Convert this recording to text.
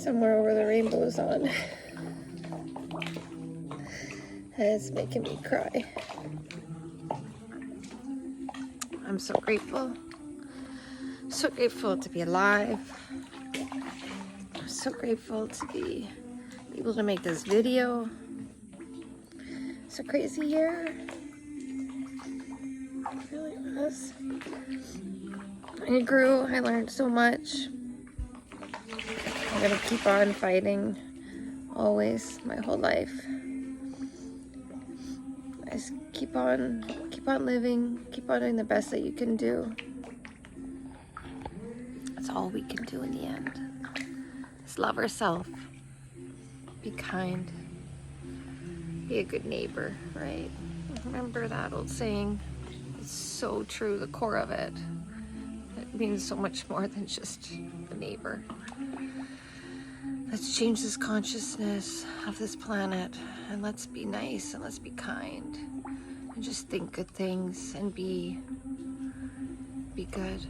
Somewhere Over the Rainbow's on. It's making me cry. I'm so grateful. So grateful to be alive. I'm so grateful to be able to make this video. It's a crazy year. It really was. I grew, I learned so much. I'm gonna keep on fighting, always, my whole life. I just keep on living, keep on doing the best that you can do. That's all we can do in the end. Just love ourselves. Be kind. Be a good neighbor, right? Remember that old saying? It's so true, the core of it. It means so much more than just a neighbor. Let's change this consciousness of this planet, and let's be nice, and let's be kind, and just think good things, and be good.